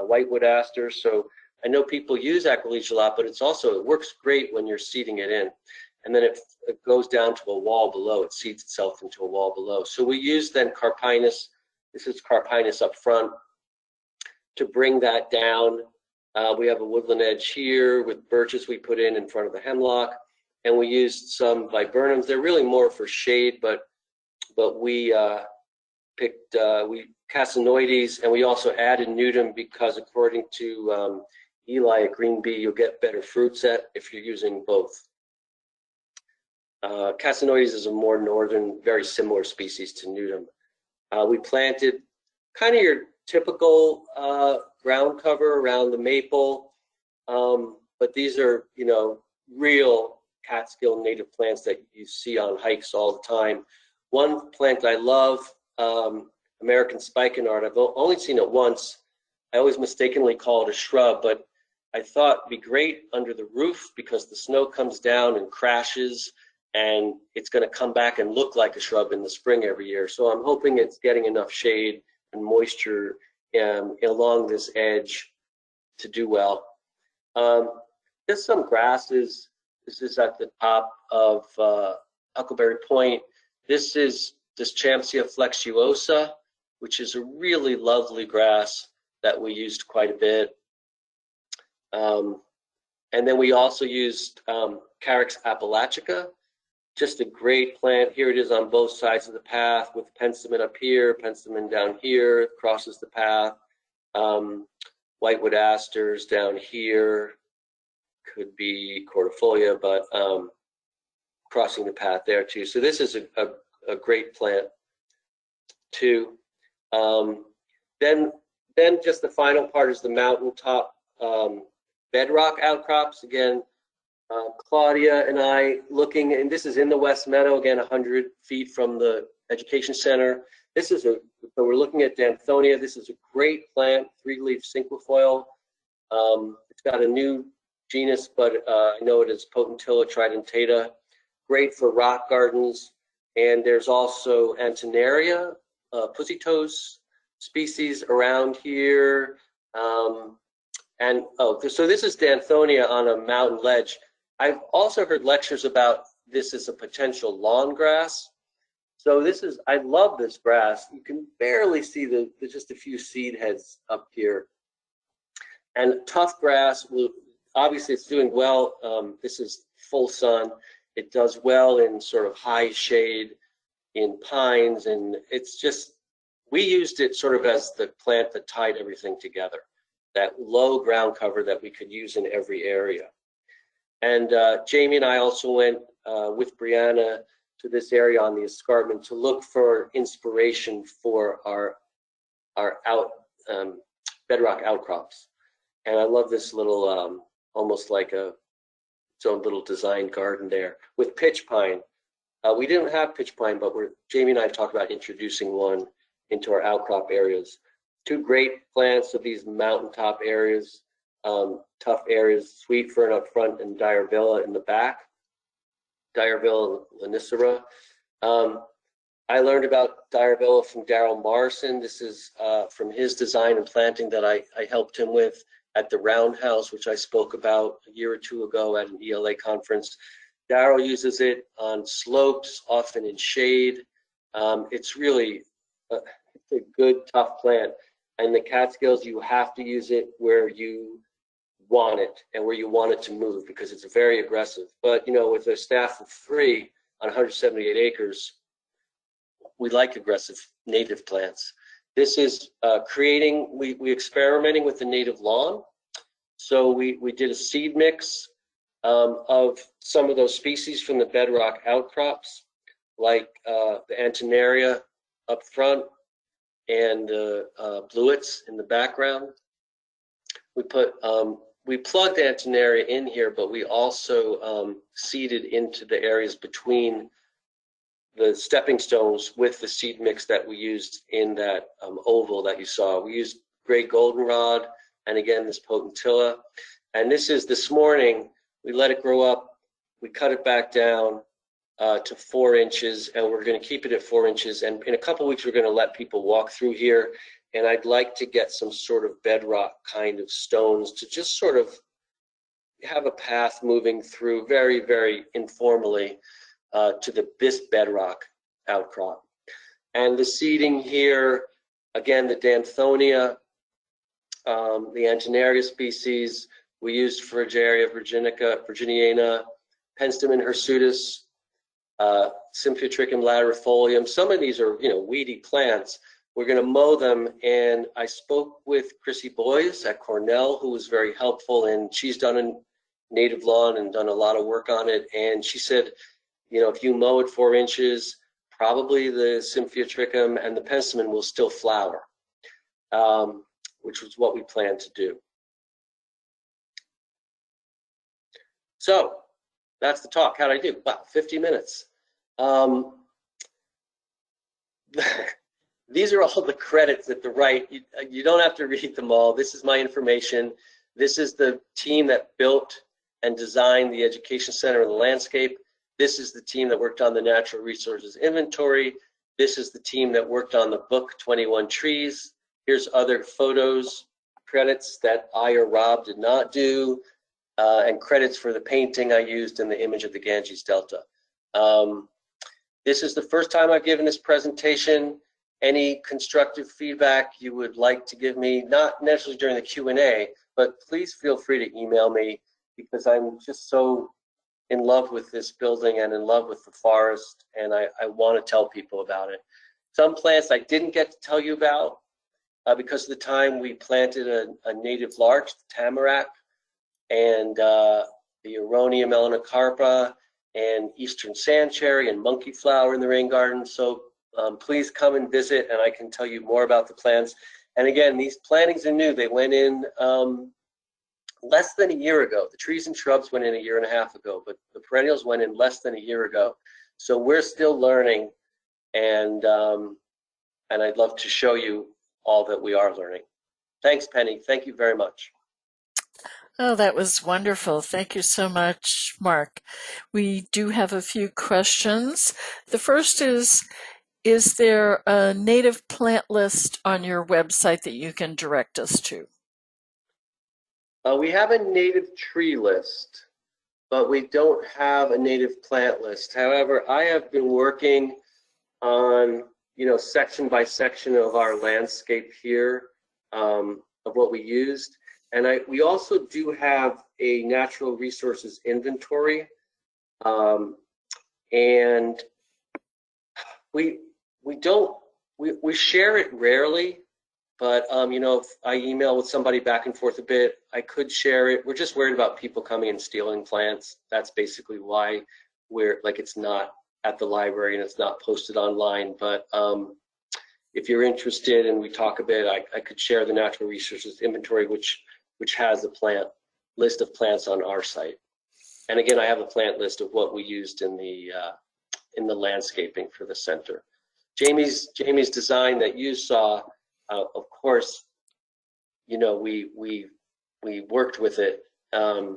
whitewood asters. So I know people use Aquilegia a lot, but it works great when you're seeding it in. And then it goes down to a wall below. It seeds itself into a wall below. So we use then Carpinus. This is Carpinus up front to bring that down. We have a woodland edge here with birches we put in front of the hemlock. And we used some viburnums. They're really more for shade, but we picked casinoides, and we also added nudum because according to Eli at Green Bee, you'll get better fruit set if you're using both. Casinoides is a more northern, very similar species to nudum. We planted kind of your typical ground cover around the maple, but these are, real Catskill native plants that you see on hikes all the time. One plant I love, American spikenard. I've only seen it once. I always mistakenly call it a shrub, but I thought it'd be great under the roof because the snow comes down and crashes, and it's going to come back and look like a shrub in the spring every year. So I'm hoping it's getting enough shade and moisture along this edge to do well. There's some grasses. This is at the top of Huckleberry Point. This is Champsia flexuosa, which is a really lovely grass that we used quite a bit. And then we also used Carex appalachica, just a great plant. Here it is on both sides of the path with penstemon up here, penstemon down here, crosses the path. Whitewood asters down here, could be cordifolia, but crossing the path there too. So this is a great plant too. Then just the final part is the Mountain Top bedrock outcrops. Again, Claudia and I looking, and this is in the West Meadow, again, 100 feet from the education center. So we're looking at Danthonia. This is a great plant, 3-leaf cinquefoil. It's got a new genus, but I know it is Potentilla tridentata. Great for rock gardens. And there's also Antenaria, pussy toes species around here. So this is Danthonia on a mountain ledge. I've also heard lectures about this as a potential lawn grass. So I love this grass. You can barely see just a few seed heads up here. And tough grass, obviously it's doing well. This is full sun. It does well in sort of high shade in pines, and it's just, we used it sort of as the plant that tied everything together, that low ground cover that we could use in every area. And Jamie and I also went with Brianna to this area on the escarpment to look for inspiration for our bedrock outcrops. And I love this little, almost like its own little design garden there with pitch pine. We didn't have pitch pine, but Jamie and I talked about introducing one into our outcrop areas. Two great plants of these mountaintop areas, tough areas, sweet fern up front and Diarvilla in the back, Diarvilla lanicera. I learned about Diarvilla from Daryl Morrison. This is from his design and planting that I helped him with at the Roundhouse, which I spoke about a year or two ago at an ELA conference. Daryl uses it on slopes, often in shade. It's really it's a good, tough plant. And the Catskills, you have to use it where you want it and where you want it to move, because it's very aggressive. But, you know, with a staff of 3 on 178 acres, we like aggressive native plants. This is we experimenting with the native lawn. So we did a seed mix of some of those species from the bedrock outcrops, like the Antonaria up front and the bluets in the background. We plugged Antonaria in here, but we also seeded into the areas between the stepping stones with the seed mix that we used in that oval that you saw. We used gray goldenrod and again this potentilla. And this morning, we let it grow up, we cut it back down to 4 inches, and we're going to keep it at 4 inches. And in a couple weeks, we're going to let people walk through here. And I'd like to get some sort of bedrock kind of stones to just sort of have a path moving through very, very informally to this bedrock outcrop. And the seeding here, again, the Danthonia, the Antonaria species, we used Fragaria virginiana, Penstemon hirsutus, Symphytrichum laterifolium. Some of these are, weedy plants. We're going to mow them, and I spoke with Chrissy Boyes at Cornell, who was very helpful, and she's done a native lawn and done a lot of work on it. And she said, if you mow it 4 inches, probably the Symphytrichum and the Penstemon will still flower, which was what we planned to do. So that's the talk. How'd I do? Wow, 50 minutes. These are all the credits at the right. You don't have to read them all. This is my information. This is the team that built and designed the education center and the landscape. This is the team that worked on the natural resources inventory. This is the team that worked on the book 21 Trees. Here's other photos, credits that I or Rob did not do, and credits for the painting I used in the image of the Ganges Delta. This is the first time I've given this presentation. Any constructive feedback you would like to give me, not necessarily during the Q&A, but please feel free to email me, because I'm just so in love with this building and in love with the forest, and I want to tell people about it. Some plants I didn't get to tell you about because of the time. We planted a native larch, the tamarack, and the Aronia melanocarpa, and eastern sand cherry and monkey flower in the rain garden. So please come and visit, and I can tell you more about the plants. And again, these plantings are new. They went in less than a year ago. The trees and shrubs went in a year and a half ago, but the perennials went in less than a year ago. So we're still learning, and I'd love to show you all that we are learning. Thanks, Penny. Thank you very much.
Oh, that was wonderful. Thank you so much, Mark. We do have a few questions. The first is there a native plant list on your website that you can direct us to?
We have a native tree list, but we don't have a native plant list. However, I have been working on, section by section of our landscape here, of what we used. And we also do have a natural resources inventory. And we share it rarely, but if I email with somebody back and forth a bit, I could share it. We're just worried about people coming and stealing plants. That's basically why it's not at the library and it's not posted online. But if you're interested and we talk a bit, I could share the natural resources inventory, which has a plant list of plants on our site. And again, I have a plant list of what we used in the landscaping for the center. Jamie's design that you saw, of course, we worked with it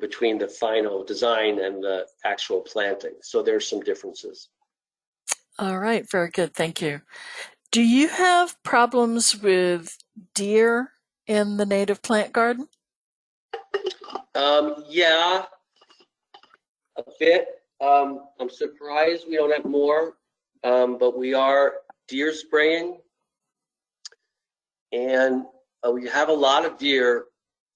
between the final design and the actual planting. So there's some differences.
All right, very good, thank you. Do you have problems with deer in the native plant garden?
Yeah, a bit. I'm surprised we don't have more, but we are deer spraying, and we have a lot of deer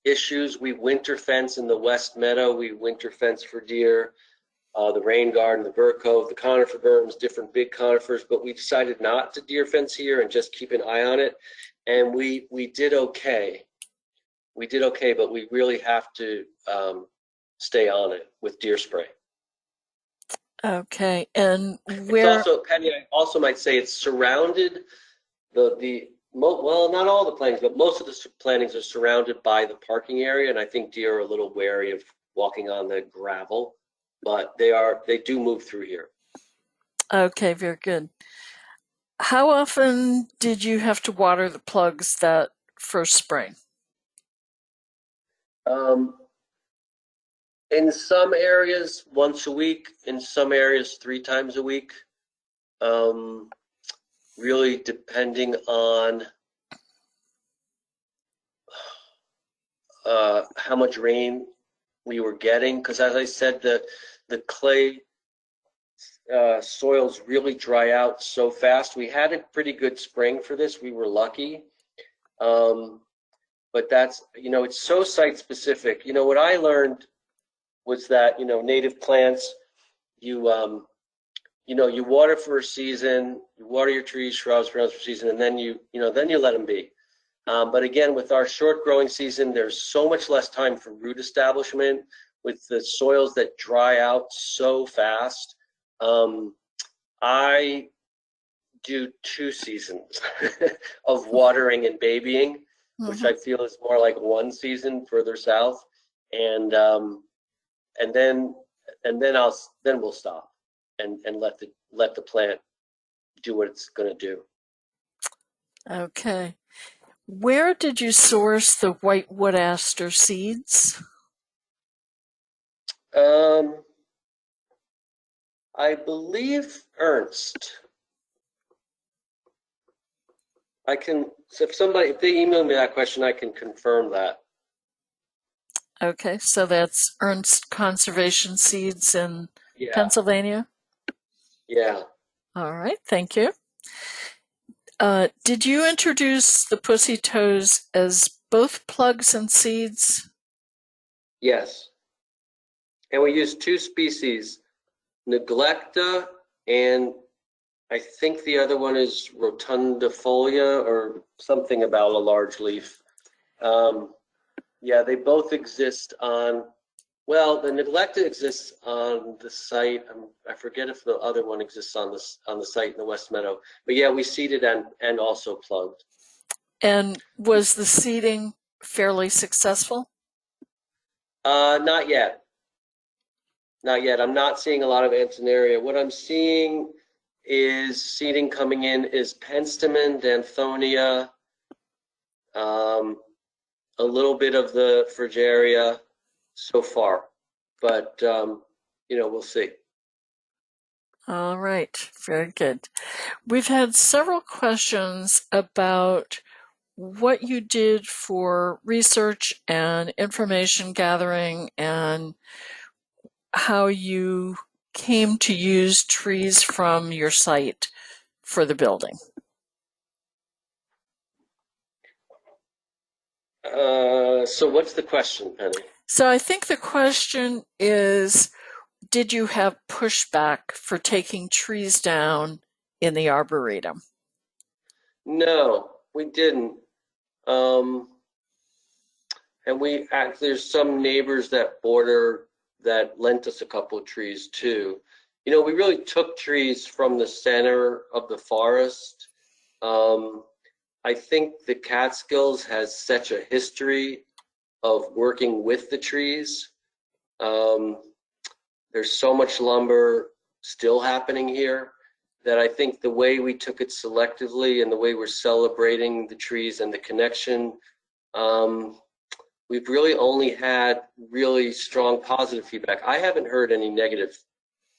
issues. We winter fence in the West Meadow. We winter fence for deer, the rain garden, the Burr Cove, the conifer berms, different big conifers, but we decided not to deer fence here and just keep an eye on it. And we did okay. We did okay, but we really have to stay on it with deer spray.
Okay, and where?
It's also, Penny, I also might say it's surrounded, well, not all the plantings, but most of the plantings are surrounded by the parking area, and I think deer are a little wary of walking on the gravel, but they do move through here.
Okay, very good. How often did you have to water the plugs that first spring?
In some areas, once a week. In some areas, 3 times a week. Really depending on how much rain we were getting. Because as I said, the clay soils really dry out so fast. We had a pretty good spring for this. We were lucky. But that's, it's so site specific. What I learned was that, native plants, you water for a season, you water your trees, shrubs, perennials for a season, and then you let them be. But again, with our short growing season, there's so much less time for root establishment with the soils that dry out so fast. I do 2 seasons of watering and babying, which I feel is more like 1 season further south, and then we'll stop and let the plant do what it's going to do.
Okay. Where did you source the white wood aster seeds?
I believe Ernst. If they email me that question, I can confirm that.
Okay, so that's Ernst Conservation Seeds in Pennsylvania?
Yeah.
All right, thank you. Did you introduce the pussy toes as both plugs and seeds?
Yes. And we use 2 species, neglecta, and I think the other one is rotundifolia or something about a large leaf. Yeah, they both exist on, well, the neglecta exists on the site. I forget if the other one exists on the site in the West Meadow. But yeah, we seeded and also plugged.
And was the seeding fairly successful?
Not yet. Not yet. I'm not seeing a lot of Antonaria. What I'm seeing is seeding coming in is penstemon, Danthonia, a little bit of the Frigeria so far, but we'll see.
All right, very good. We've had several questions about what you did for research and information gathering and how you came to use trees from your site for the building?
So what's the question, Penny?
So I think the question is, did you have pushback for taking trees down in the Arboretum?
No, we didn't. And there's some neighbors that border that lent us a couple of trees too. You know, we really took trees from the center of the forest. I think the Catskills has such a history of working with the trees. There's so much lumber still happening here that I think the way we took it selectively and the way we're celebrating the trees and the connection, we've really only had really strong positive feedback. I haven't heard any negative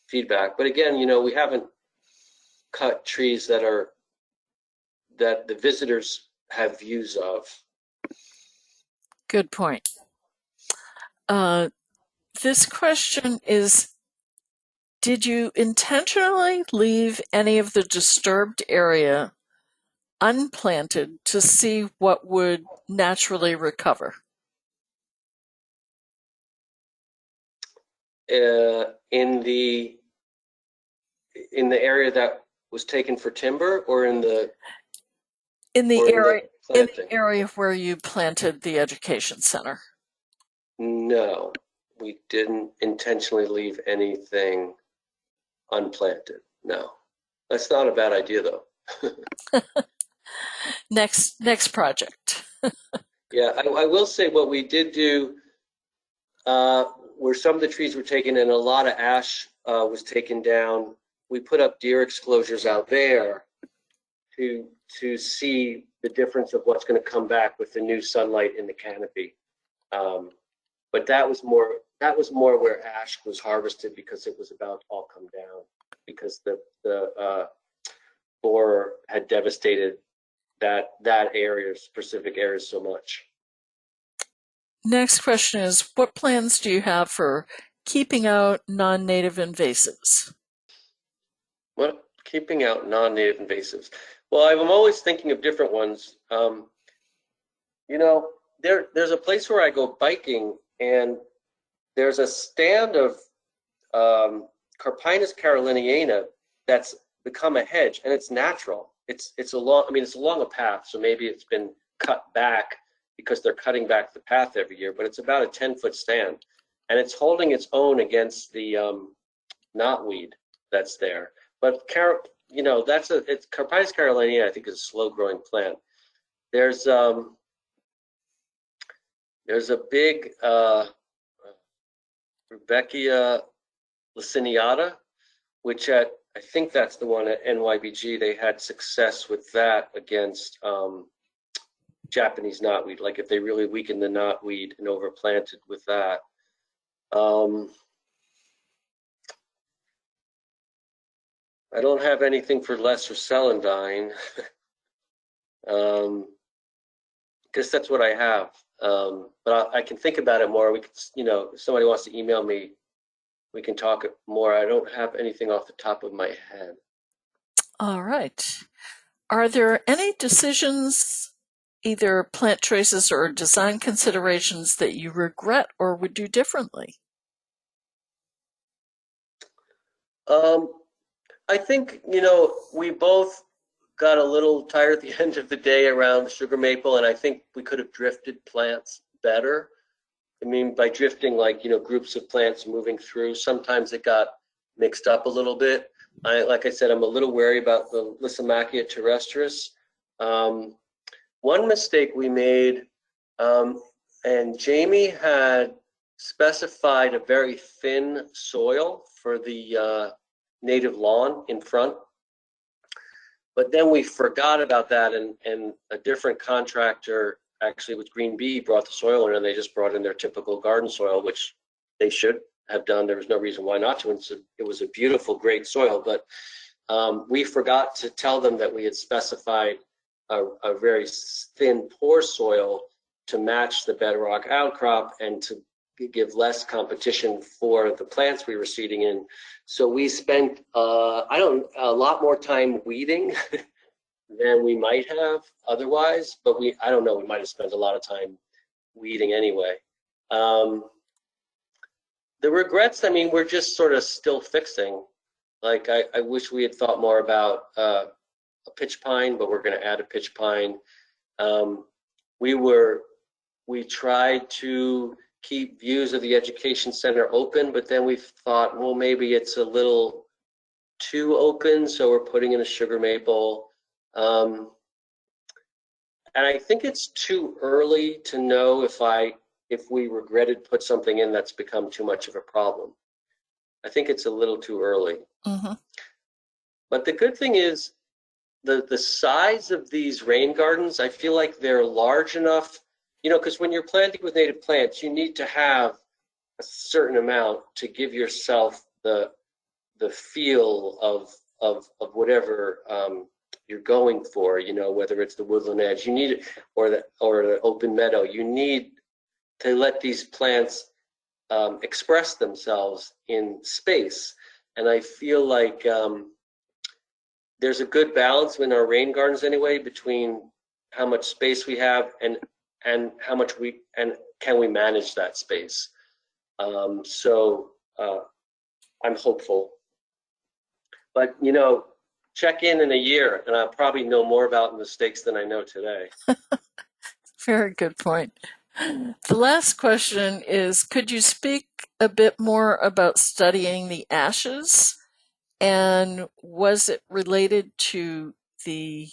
feedback, but again, you know, we haven't cut trees that the visitors have views of.
Good point. This question is, did you intentionally leave any of the disturbed area unplanted to see what would naturally recover?
In the area that was taken for timber, or in the
area where you planted the education center?
No, we didn't intentionally leave anything unplanted. No, that's not a bad idea though.
Next project.
Yeah, I will say what we did do, where some of the trees were taken and a lot of ash was taken down, we put up deer exclosures out there to see the difference of what's going to come back with the new sunlight in the canopy. But that was more where ash was harvested because it was about to all come down because the borer had devastated that area, specific areas so much.
Next question is, what plans do you have for keeping out non-native invasives?
What? Keeping out non-native invasives? Well, I'm always thinking of different ones. You know, there's a place where I go biking, and there's a stand of Carpinus caroliniana that's become a hedge, and it's natural. It's along a path, so maybe it's been cut back because they're cutting back the path every year, but it's about a 10-foot stand, and it's holding its own against the knotweed that's there. But you know, it's Carpinus caroliniana, I think, is a slow-growing plant. There's a big Rudbeckia laciniata, which I think that's the one at NYBG. They had success with that against Japanese knotweed. Like if they really weakened the knotweed and overplanted with that. I don't have anything for lesser celandine. Guess that's what I have. But I can think about it more. We could, you know, if somebody wants to email me, we can talk more. I don't have anything off the top of my head.
All right. Are there any decisions, either plant choices or design considerations, that you regret or would do differently?
I think, you know, we both got a little tired at the end of the day around the sugar maple, and I think we could have drifted plants better. I mean, by drifting, like, you know, groups of plants moving through, sometimes it got mixed up a little bit. Like I said, I'm a little wary about the Lysimachia terrestris. One mistake we made, and Jamie had specified a very thin soil for the native lawn in front. But then we forgot about that, and a different contractor, actually with Green Bee, brought the soil in, and they just brought in their typical garden soil, which they should have done. There was no reason why not to. It was a beautiful, great soil, but we forgot to tell them that we had specified a very thin, poor soil to match the bedrock outcrop and to give less competition for the plants we were seeding in. So we spent a lot more time weeding than we might have otherwise, but I don't know, we might have spent a lot of time weeding anyway. The regrets, I mean, we're just sort of still fixing. Like I wish we had thought more about a pitch pine, but we're going to add a pitch pine. We tried to keep views of the education center open, but then we thought, well, maybe it's a little too open, so we're putting in a sugar maple. And I think it's too early to know if we regretted put something in that's become too much of a problem. I think it's a little too early.
Mm-hmm.
But the good thing is the size of these rain gardens, I feel like they're large enough, because when you're planting with native plants, you need to have a certain amount to give yourself the feel of whatever you're going for, whether it's the woodland edge, you need it, or the open meadow. You need to let these plants express themselves in space. And I feel like there's a good balance in our rain gardens anyway between how much space we have and how much can we manage that space. So I'm hopeful. But check in a year, and I'll probably know more about mistakes than I know today.
Very good point. The last question is, could you speak a bit more about studying the ashes? And was it related to the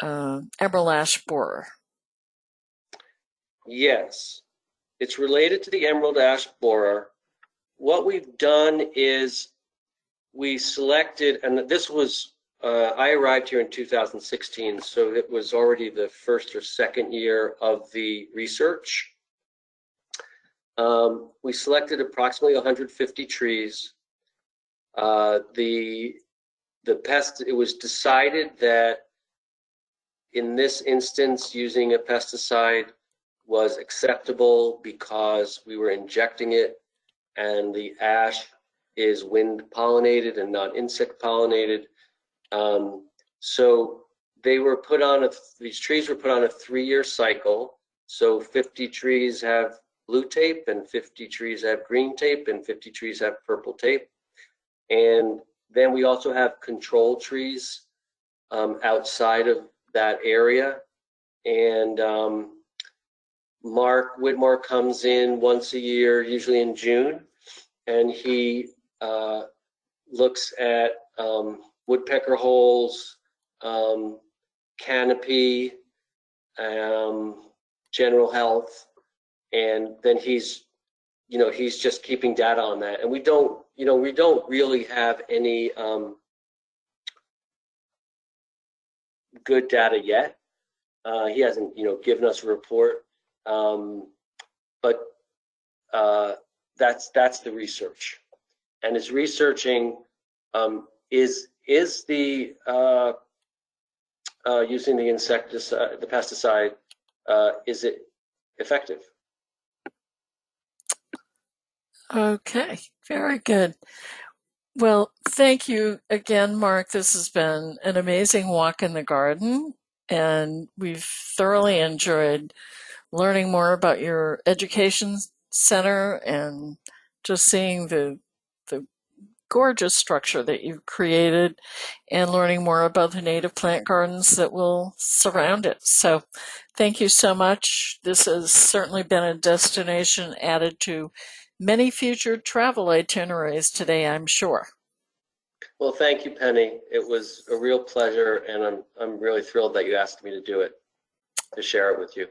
emerald ash borer?
Yes, it's related to the emerald ash borer. What we've done is we selected, and this was, I arrived here in 2016, so it was already the first or second year of the research. We selected approximately 150 trees. It was decided that in this instance, using a pesticide was acceptable because we were injecting it, and the ash is wind pollinated and not insect pollinated. So these trees were put on a 3-year cycle. So 50 trees have blue tape, and 50 trees have green tape, and 50 trees have purple tape. And then we also have control trees outside of that area. And Mark Whitmore comes in once a year, usually in June, and he looks at woodpecker holes, canopy, general health, and then he's just keeping data on that. And we don't really have any good data yet. He hasn't, given us a report, but that's the research. And his researching is the using the insecticide, the pesticide, is it effective?
Okay, very good. Well, thank you again, Mark. This has been an amazing walk in the garden, and we've thoroughly enjoyed learning more about your education center and just seeing the gorgeous structure that you've created and learning more about the native plant gardens that will surround it. So thank you so much. This has certainly been a destination added to many future travel itineraries today, I'm sure.
Well, thank you, Penny. It was a real pleasure, and I'm really thrilled that you asked me to do it, to share it with you.